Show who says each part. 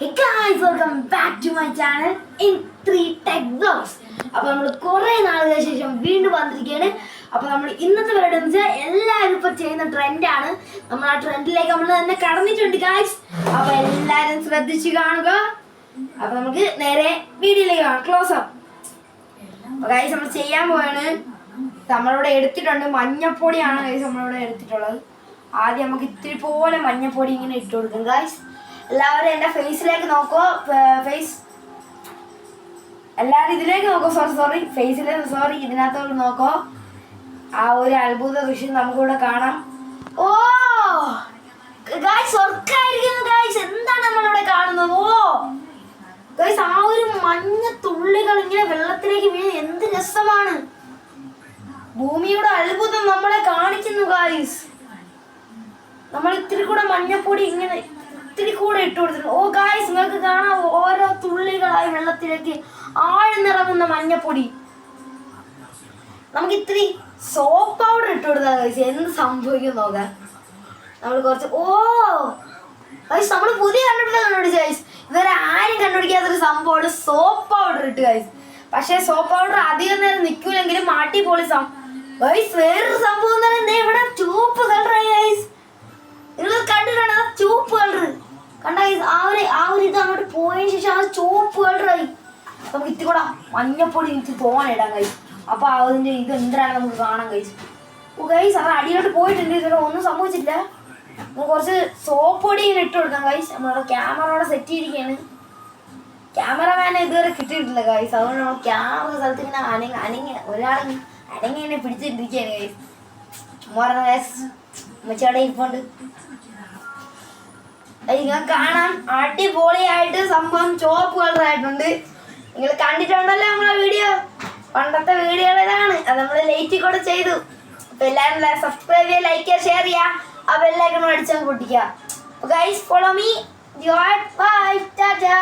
Speaker 1: Hey guys, welcome back to my channel in 3 Tech Vlogs. അപ്പോൾ നമ്മൾ കുറേ നാളുകൾക്ക് ശേഷം വീണ്ടും വന്നിരിക്കുകയാണ്. അപ്പോൾ നമ്മൾ ഇന്നത്തെ പരിപാടി എന്ന് വെച്ചാൽ എല്ലാവരും ഇപ്പോൾ ചെയ്യുന്ന ട്രെൻഡാണ്. നമ്മൾ ആ ട്രെൻഡിലേക്ക് നമ്മൾ തന്നെ കടന്നിട്ടുണ്ട് ഗായ്സ്. അപ്പോൾ എല്ലാവരും ശ്രദ്ധിച്ച് കാണുക. അപ്പോൾ നമുക്ക് നേരെ വീഡിയോയിലേക്ക് കാണാം. Close up. അപ്പോൾ ഗായ്സ് നമ്മൾ ചെയ്യാൻ പോവാണ്. നമ്മളിവിടെ എടുത്തിട്ടുണ്ട് മഞ്ഞപ്പൊടിയാണ് ഗായ്സ് നമ്മളിവിടെ എടുത്തിട്ടുള്ളത്. ആദ്യം നമുക്ക് ഇത്തിരി പോലെ മഞ്ഞപ്പൊടി ഇങ്ങനെ ഇട്ട് കൊടുക്കും ഗായ്സ്. എല്ലാവരും എൻ്റെ ഫേസിലേക്ക് നോക്കോ. എല്ലാവരും ഇതിലേക്ക് നോക്കോ. സോറി ഇതിനകത്തോട്ട് നോക്കോ. ആ ഒരു അത്ഭുത ദൃശ്യം നമുക്കിവിടെ കാണാം. ഓ ഗായ്സ്, സ്വർഗ്ഗമായിരിക്കുന്നു ഗായ്സ്. എന്താണ് നമ്മളിവിടെ കാണുന്നത്? ഓ ഗായ്സ്, ആ ഒരു മഞ്ഞ തുള്ളികൾ ഇങ്ങനെ വെള്ളത്തിലേക്ക് വീണ് എന്ത് രസമാണ്. ഭൂമിയുടെ അത്ഭുതം നമ്മളെ കാണിക്കുന്നു ഗായ്സ്. നമ്മൾ ഇത്തിരി കൂടെ മഞ്ഞപ്പൊടി ഇങ്ങനെ ഇത്തിരി കൂടെ ഇട്ട് കൊടുത്തിട്ടുണ്ട്. ഓ ഗായ്സ്, നിങ്ങൾക്ക് കാണാം ഓരോ തുള്ളികളായി വെള്ളത്തിലേക്ക് ആഴ്ന്നിറങ്ങുന്ന മഞ്ഞപ്പൊടി. നമുക്ക് ഇത്തിരി സോപ്പ് പൗഡർ ഇട്ട് കൊടുത്താൽ ഗായ്സ് എന്ത് സംഭവിക്കും നോക്കാം. നമ്മൾ കുറച്ച് ഗായ്സ് നമ്മൾ പുതിയ കണ്ടുപിടിച്ച ഗായ്സ്. ഇതുവരെ ആരും കണ്ടുപിടിക്കാത്തൊരു സംഭവമാണ് സോപ്പ് പൗഡർ ഇട്ട് ഗായ്സ്. പക്ഷേ സോപ്പ് പൗഡർ അധികം നേരം നിൽക്കൂലെങ്കിലും മാട്ടി പൊളി ഗായ്സ്. വേറൊരു സംഭവം എന്ന് പറയുന്നത് ഇവിടെ ചുവപ്പ് കളറായി ഗായ്സ്. നിങ്ങൾ കണ്ടിട്ടുണ്ടോ ചുവപ്പ് കളർ? കണ്ട ആ ഒരു ഇത് അങ്ങോട്ട് പോയതിനു ശേഷം ആ ചുവപ്പ് കളറായി. നമുക്ക് ഇത്തിരി കൂടെ മഞ്ഞപ്പൊടി എനിക്ക് തോന്നിടാം ഗൈസ്. അപ്പൊ അതിന്റെ ഇത് എന്തിനാണ് നമുക്ക് കാണാൻ ഗൈസ്. ഓ ഗൈസ്, അത് അടിയിലോട്ട് പോയിട്ടുണ്ട്. ഇതിന് ഒന്നും സംഭവിച്ചില്ല. നമുക്ക് കുറച്ച് സോപ്പ് പൊടി ഇങ്ങനെ ഇട്ട് കൊടുക്കാം ഗൈസ്. നമ്മളുടെ ക്യാമറയോടെ സെറ്റ് ചെയ്തിരിക്കുകയാണ്. ക്യാമറമാനെ ഇതുവരെ കിട്ടിയിട്ടില്ല ഗൈസ്. അതുകൊണ്ട് നമ്മൾ ക്യാമറ സ്ഥലത്ത് ഇങ്ങനെ ഒരാളിങ്ങനെ പിടിച്ചിട്ടിരിക്കുകയാണ് ഗൈസ്. ഉമ്മച്ചയുടെ ഇരിപ്പുണ്ട്. നിങ്ങൾ കാണാൻ അടിപൊളിയായിട്ട് സംഭവം ചുവപ്പ് കളറായിട്ടുണ്ട്. നിങ്ങൾ കണ്ടിട്ടുണ്ടല്ലോ നമ്മളെ വീഡിയോ. പണ്ടത്തെ വീഡിയോകളാണ് അത് നമ്മൾ ലൈറ്റ് കൂടെ ചെയ്തു. അപ്പൊ എല്ലാവരും സബ്സ്ക്രൈബ് ചെയ്യുക, ലൈക്ക് ചെയ്യുക, ഷെയർ ചെയ്യുക. ആ ബെല്ലൈക്കൺ അടിച്ചാൽ പൊട്ടിക്കുക. Guys, follow me. Bye Tata.